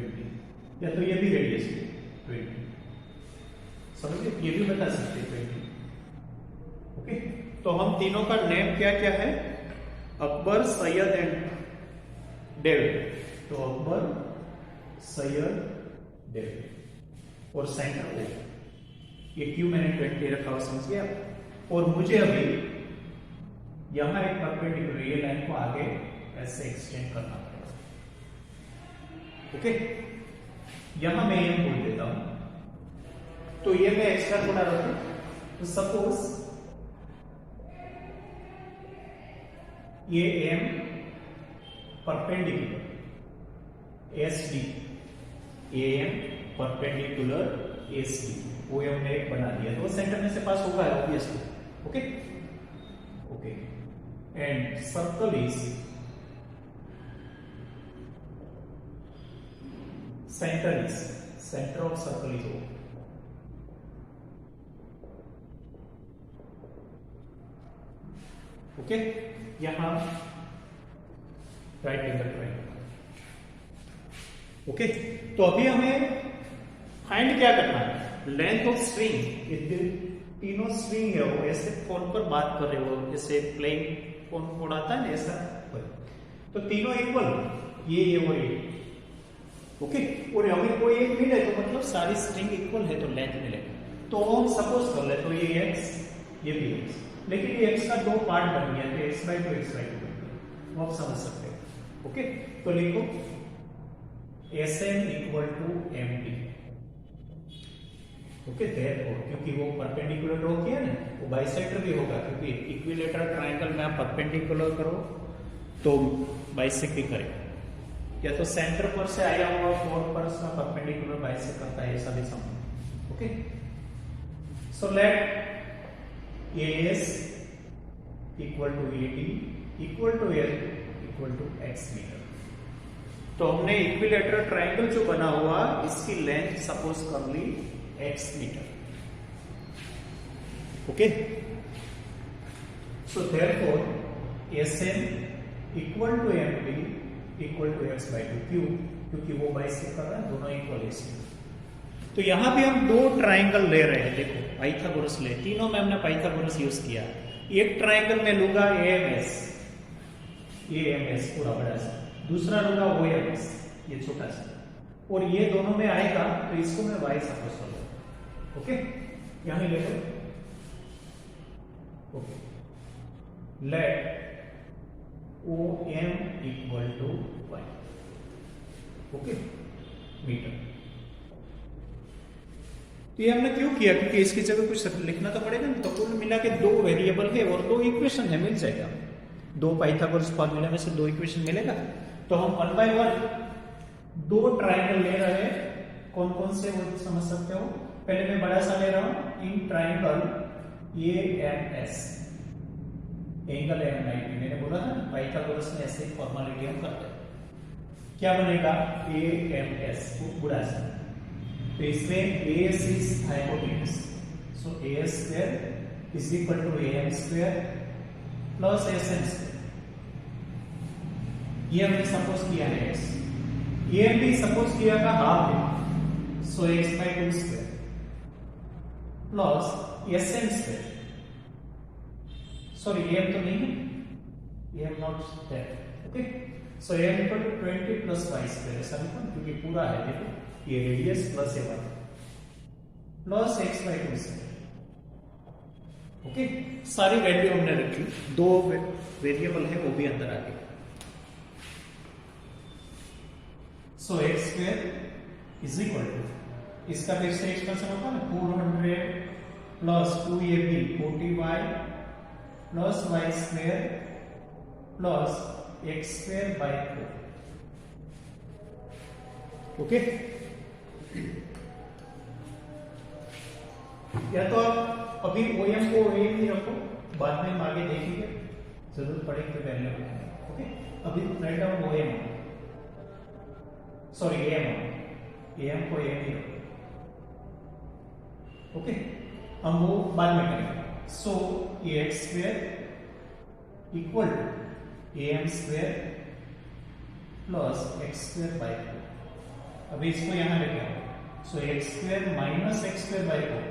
20, या तो ये भी रेडियस है 20, समझे, ये भी बता सकते हैं 20। ओके, तो हम तीनों का नेम क्या क्या है, अकबर, सैयद एंड डेविड। तो अकबर, सैयद, डेविड और सेंटर ओ, ये क्यों मैंने 20 रखा हुआ समझ गया। और मुझे अभी यहां एक परपेंडिकुलर ये लाइन को आगे ऐसे एक्सटेंड करना पड़ेगा। ओके, यहां मैं एम बोल देता हूं, तो ये मैं एक्स्ट्रा थोड़ा रखूं, तो सपोज ये M perpendicular S D, A M perpendicular S D, वो हमने एक बना दिया, तो सेंटर में से पास होगा obviously. Okay okay, and circle is centre of circle is O. Okay, यहां राइट एंगल ट्रायंगल। ओके, तो अभी हमें फाइंड क्या करना है, लेंथ ऑफ स्ट्रिंग। तीनों स्ट्रिंग है, वो ऐसे फोन पर बात कर रहे हो, जैसे प्लेइंग फोन उड़ाता है ना, ऐसा। तो तीनों इक्वल, ये और ये। ओके, और हमें कोई एक मिले तो मतलब सारी स्ट्रिंग इक्वल है तो लेंथ मिलेगा। तो हम सपोज कर ले, तो ये x, ये भी x, लेकिन ये x का दो पार्ट बन गया, तो x/2 x/2 बन गया, वो आप समझ सकते हो। ओके, तो लिखो Sm equal to md। Okay, therefore, क्योंकि वो परपेंडिकुलर ड्रॉ किया ना, वो बाइसेक्टर भी होगा, क्योंकि इक्विलेटरल ट्रायंगल में आप परपेंडिकुलर करो तो बाइसेक्ट भी करेगा, या तो सेंटर पर से आया हुआ फोर पर इसका परपेंडिकुलर बाइसेक्ट करता है, ऐसा भी समझो। Okay, so let AS equal to AD equal to L equal to x metre. तो हमने इक्विलेटरल ट्रायंगल जो बना हुआ, इसकी लेंथ सपोज कर ली x metre. Okay, so therefore Sm equal to md equal to x/2, क्योंकि वो बाइसेक्ट कर रहा है, दोनों इक्वल है इसलिए। तो यहां भी हम दो ट्रायंगल ले रहे हैं, देखो पाइथागोरस ले, तीनों में हमने पाइथागोरस यूज किया। एक ट्रायंगल में लूंगा AMS पूरा बड़ा सा, दूसरा लूंगा OMS, ये छोटा सा, और ये दोनों में आएगा तो इसको मैं y सपोज कर लूंगा। ओके, यहां ले लो। Okay, let OM equal to y। Okay, metre. तो ये हमने क्यों किया, क्योंकि इसकी जगह कुछ लिखना तो पड़ेगा ना, तो कुल मिला के दो वेरिएबल है और दो इक्वेशन है, मिल जाएगा। दो पाइथागोरस फॉर्मूला में से दो इक्वेशन मिलेगा। तो हम 1 बाय 1 दो ट्रायंगल ले रहे हैं, कौन कौन से वो समझ सकते हो। पहले मैं बड़ा सा ले रहा हूं, in triangle AMS, angle M90। मैंने बोला था पाइथागोरस में ऐसे फॉर्मेलिटी हम करते हैं। क्या बनेगा, AMS बड़ा सा, तो इसमें AS is hypotenuse, so AS square is equal to AM square plus SN square. ये हमने सपोज किया है x, ये भी सपोज किया था हाफ है, so x/2 square plus SN square. Sorry, AM तो नहीं है, AM not that. Okay, so AM equal to 20 plus y square, ऐसा लिखो क्योंकि पूरा है, देखो ये रेडियस प्लस ये y plus x/2 square. Okay, सारी वैल्यू हमने रखी, दो वेरिएबल है वो भी अंदर आ गए। So x square is equal to, इसका फिर से एक्सप्रेशन होता है ना, 400 plus 2ab 40y plus y square plus x square by 4। Okay, या तो आप अभी OM को OM ही रखो, बाद में हम आगे देखेंगे, जरूरत पड़ेगी तो वैल्यू रखेंगे। ओके, अभी right down OM, sorry AM को AM ही रखो। ओके, हम वो बाद में करेंगे। So AX square equal to AM square plus x square by 4। अभी इसको यहाँ लेके आओ, so x square minus x square by 4,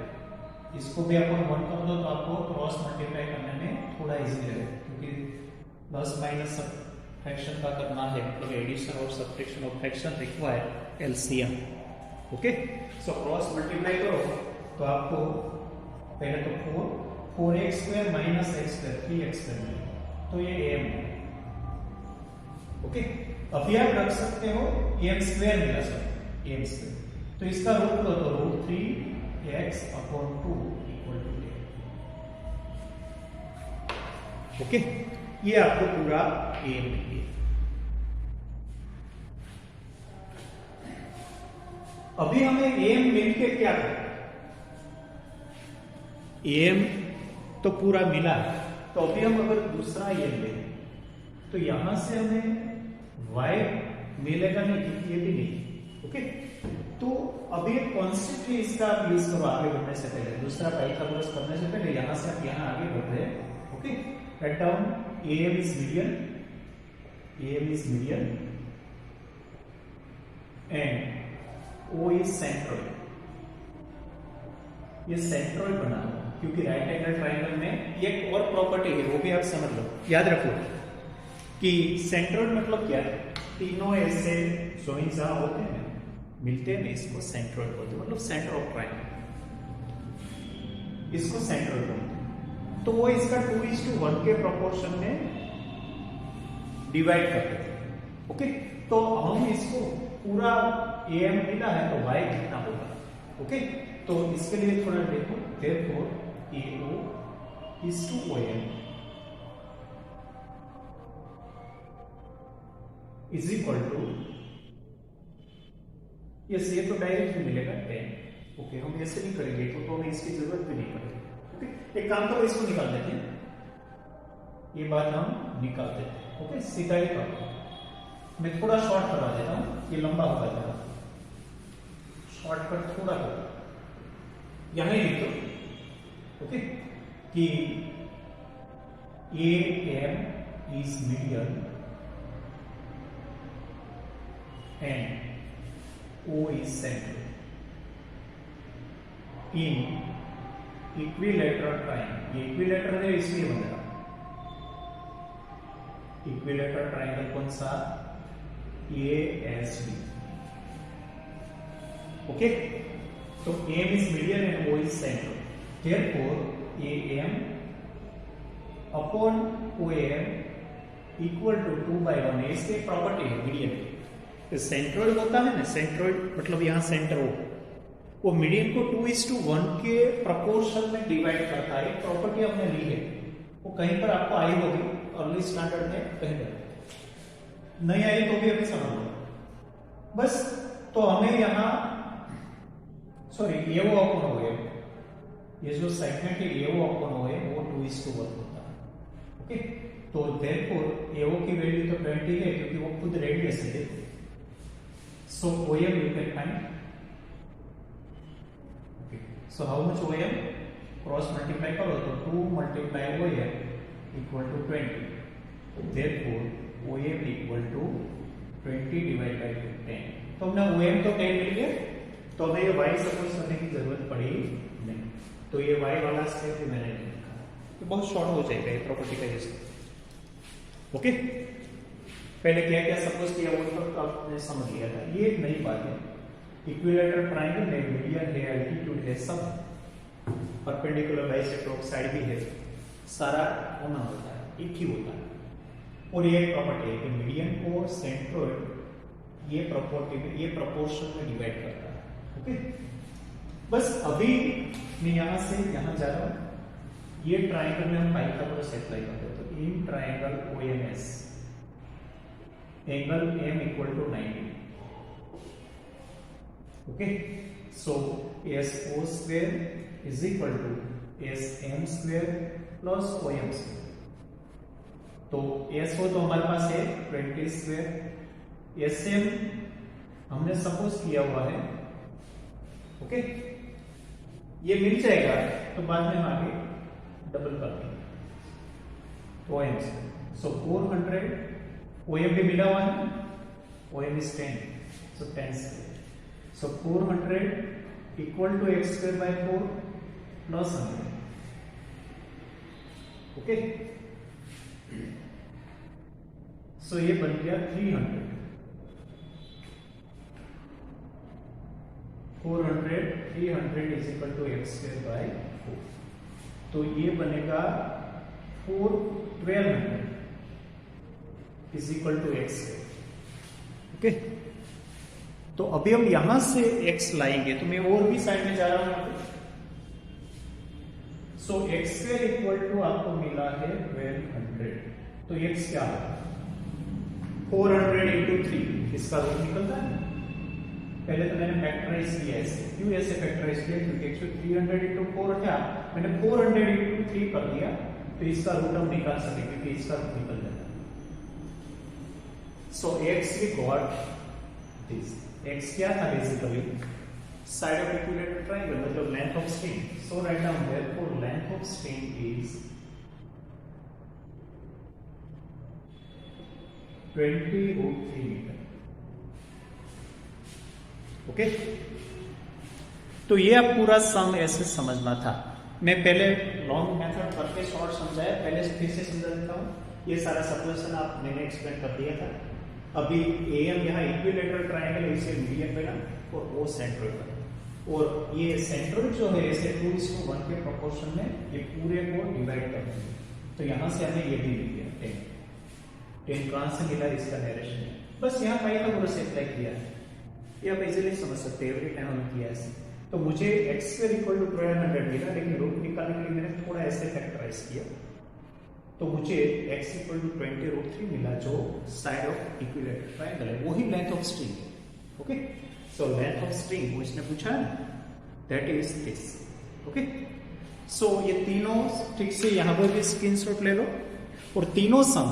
इसको भी अपन 1 कर दो तो आपको क्रॉस मल्टीप्लाई करने में थोड़ा इजी रहेगा, क्योंकि प्लस माइनस फ्रैक्शन का करना है, मतलब एडिशन और subtraction of fraction require LCM. Okay, so cross multiply करो तो आपको पहले तो 4x square minus x square 3x square मिलेगा, तो ये am है। ओके, अभी आप रख सकते हो am स्क्वायर मिला सर, am स्क्वायर, तो इसका रूट लो तो √3x upon 2 equal to a। Okay, ये आपको पूरा am मिल गया। अभी हमें am मिल के क्या करना, am तो पूरा मिला, तो अभी हम अगर दूसरा am लें तो यहां से हमें y मिलेगा नहीं, क्योंकि ये भी नहीं। ओके, तो अभी एक कॉन्सेप्ट ही इसका आप यूज करो आगे बढ़ने से पहले, दूसरा पाइथागोरस करने से पहले यहां से आप यहां आगे बढ़ रहे हैं। Okay, write down am is median, am is median and o is centroid। ये सेंट्रोइड बना हुआ, क्योंकि राइट एंगल ट्राइंगल में एक और प्रॉपर्टी है, वो भी आप समझ लो, याद रखो कि सेंट्रोइड मतलब क्या है, तीनों ऐसे जॉइंट्स जहां होते हैं मिलते हैं, इसको सेंट्रोइड बोलते हैं, मतलब सेंटर ऑफ ट्राइंगल, इसको सेंट्रोइड बोलते हैं। तो वो इसका 2:1 के प्रोपोर्शन में डिवाइड करते थे। ओके, तो हम इसको पूरा am मिला है तो y कितना होगा। ओके, तो इसके लिए थोड़ा देखो, therefore AO is to OM is equal to, yes ये तो डायरेक्ट मिलेगा 10। ओके, हम ऐसे नहीं करेंगे तो हमें इसकी जरूरत भी नहीं पड़ेगी। ओके, एक काम करो, इसको निकाल देते हैं, ये बात हम निकाल देते हैं। ओके, सीधा ही करो, मैं थोड़ा शॉर्ट करवा देता हूं, ये लंबा होगा जरा, शॉर्टकट थोड़ा करो, यहां ही लिख दो। ओके, कि AM is median and O is central in equilateral triangle। ये इक्विलेटरल है इसलिए बन रहा, इक्विलेटरल ट्राइंगल कौन सा, ASB। ओके, तो AM is median and O is central, therefore AM upon OM equal to 2/1। इसकी एक प्रॉपर्टी है मीडियन की, सेंट्रोइड होता है ना, सेंट्रोइड मतलब यहाँ सेंटर हो, वो मीडियन को 2:1 के प्रपोर्शन में डिवाइड करता है। एक प्रॉपर्टी हमने ली है, वो कहीं पर आपको आई होगी अर्ली स्टैंडर्ड में, कहीं पर नहीं आई तो भी अभी समझ लो बस। तो हमें यहाँ सॉरी ये वो अपन हो गया, ये जो सेगमेंट है ये वो अपन हो गए, वो 2:1 होता है। ओके, तो देयरफॉर एओ की वैल्यू तो 20 है, क्योंकि वो खुद रेडियस है। So OM you can find, okay, so how much OM, cross multiply करो तो 2 × OM equal to 20, therefore OM equal to 20/10। तो हमने ओएम तो 10 मिल गया, तो हमें ये y सपोज करने की जरूरत पड़ी नहीं, तो ये y वाला स्टेप भी मैंने नहीं लिखा, तो बहुत शॉर्ट हो जाएगा ये प्रॉपर्टी का यूज। ओके, पहले क्या क्या सपोज किया वो तो आपने समझ लिया था, ये एक नई बात है। इक्विलेटरल ट्राइंगल में मीडियन है, एल्टीट्यूड है, सब परपेंडिकुलर बाइसेक्टर ऑफ साइड भी है, सारा होना होता है, एक ही होता है। और ये प्रॉपर्टी है कि मीडियन को सेंट्रोइड ये प्रॉपर्टी में, ये प्रोपोर्शन में डिवाइड करता है। ओके, बस अभी मैं यहां से यहां जा रहा हूं, ये ट्राइंगल में हम पाइथागोरस अप्लाई करते हैं। तो in triangle OMS angle M equal to 90। Okay, so SO square is equal to SM square plus OM square. तो SO तो हमारे पास है 20 स्क्वायर, SM हमने सपोज किया हुआ है। ओके, ये मिल जाएगा तो बाद में हम आगे डबल कर देंगे, तो OM सो 400, OM भी मिला हुआ है, OM is 10, so 10 square. So 400 equal to x square by 4 plus 100. Okay. So ये बन गया 300. 400 300 is equal to x square by 4. तो ये बनेगा 1200 is equal to x square. Okay तो अभी हम यहां से x लाएंगे, तो मैं और भी साइड में जा रहा हूं. सो x स्क्वायर इक्वल टू आपको मिला है 1200. तो x क्या है 400 इंटू 3, इसका रूट निकलता है. पहले तो मैंने फैक्टराइज किया ऐसे. क्यों ऐसे फैक्टराइज किया? क्योंकि एक्चुअली 300 इंटू 4 था, मैंने 400 इंटू 3 कर दिया, तो इसका रूट हम निकाल सकेंगे क्योंकि इसका रूट निकल जाता है. So x we got this. x क्या था basically? Side of equilateral triangle, मतलब length of string. So right down therefore length of string is 20√3 metre. Okay तो ये अब पूरा सम ऐसे समझना था. मैं पहले लॉन्ग मेथड करके शॉर्ट समझाया, पहले फिर से समझा देता हूँ. ये सारा सपोजिशन आप मैंने एक्सप्लेन कर दिया था. अभी AM यहाँ इक्विलेटरल ट्रायंगल है, इसे मीडियन पे ना, और वो सेंट्रोइड पर. और ये सेंट्रोइड जो है इसे 2:1 के प्रोपोर्शन में ये पूरे को डिवाइड करते हैं. तो यहाँ से हमें ये भी मिल गया 10 कहां से मिला? इसका डायरेक्शन है. बस यहाँ पाइथागोरस से अप्लाई किया है, ये आप इजीली समझ सकते हैं. एवरी टाइम हमने किया ऐसे. तो मुझे x स्क्वायर इक्वल टू 1200 मिला, लेकिन रूट निकालने के लिए मैंने थोड़ा ऐसे फैक्टराइज किया. तो मुझे x इक्वल टू 20√3 मिला, जो साइड ऑफ इक्विलेटरल ट्रायंगल है. वही लेंथ ऑफ स्ट्रिंग है. Okay so length of string वो इसने पूछा है, that is this. Okay so ये तीनों ठीक से यहां पर भी स्क्रीनशॉट ले लो, और तीनों सम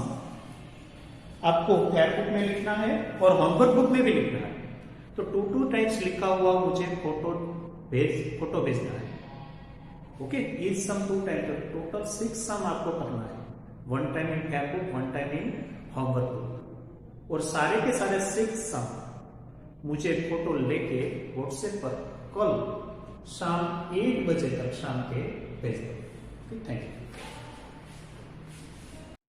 आपको फेयर बुक में लिखना है और होमवर्क बुक में भी लिखना है. तो 2 टाइम्स लिखा हुआ मुझे फोटो भेजना है. ओके ये सम 2 टाइम, टोटल 6 सम आपको करना है. 1 time in fair book, 1 time in homework book. और सारे के सारे 6 सम मुझे फोटो लेके व्हाट्सएप पर कल शाम 8 बजे तक शाम के भेज दो. Thank you.